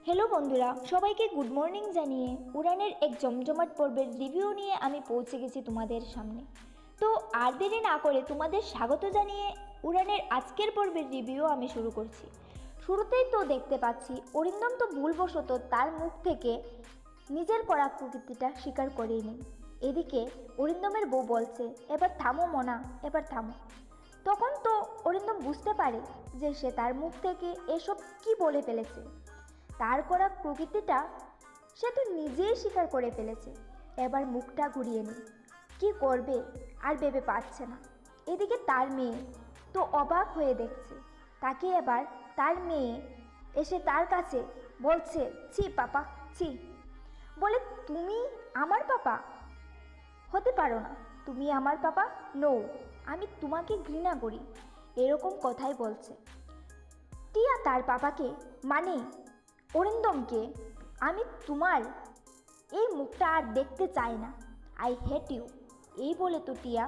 Hello বন্ধুরা, সবাইকে good morning জানিয়ে উড়ানের এক জমজমাট পর্বের রিভিউ নিয়ে আমি পৌঁছে গেছি তোমাদের সামনে। তো আর দেরি না করে তোমাদের স্বাগত জানিয়ে উড়ানের আজকের পর্বের রিভিউ আমি শুরু করছি। শুরুতেই তো দেখতে পাচ্ছি অরিন্দম তো ভুলবশত তার মুখ থেকে নিজের করা কুকীর্তিটা স্বীকার করেই নেই। এদিকে অরিন্দমের বউ বলছে, এবার থামো মনা, এবার থামো। তখন তো অরিন্দম বুঝতে পারে যে সে তার মুখ থেকে এসব কি বলে ফেলেছে। তার করা প্রকৃতিটা সে তো নিজেই স্বীকার করে ফেলেছে। এবার মুখটা ঘুরিয়ে নেই, কী করবে আর ভেবে পাচ্ছে না। এদিকে তার মেয়ে তো অবাক হয়ে দেখছে। তাকে এবার তার মেয়ে এসে তার কাছে বলছে, ছি পাপা ছি, বলে তুমি আমার পাপা হতে পারো না, তুমি আমার পাপা নও, আমি তোমাকে ঘৃণা করি, এরকম কথাই বলছে। টিয়া তার পাপাকে মানে অরিন্দমকে, আমি তোমার এই মুখটা আর দেখতে চাই না, আই হেট ইউ, এই বলে তো টিয়া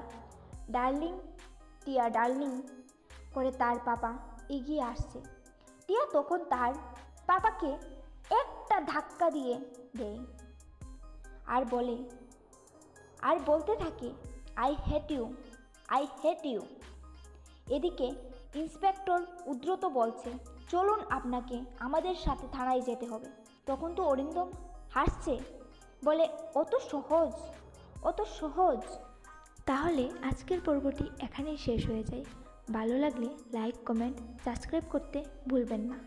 ডার্লিং করে তার পাপা এগিয়ে আসছে। টিয়া তখন তার পাপাকে একটা ধাক্কা দিয়ে দেয় আর বলতে থাকে, I hate you, I hate you. এদিকে ইন্সপেক্টর উদ্রত বলছে, চলুন আপনাকে আমাদের সাথে থানায় যেতে হবে। তখন তো অরিন্দম হাসছে, বলে অত সহজ। তাহলে আজকের পর্বটি এখানেই শেষ হয়ে যায়। ভালো লাগলে লাইক, কমেন্ট, সাবস্ক্রাইব করতে ভুলবেন না।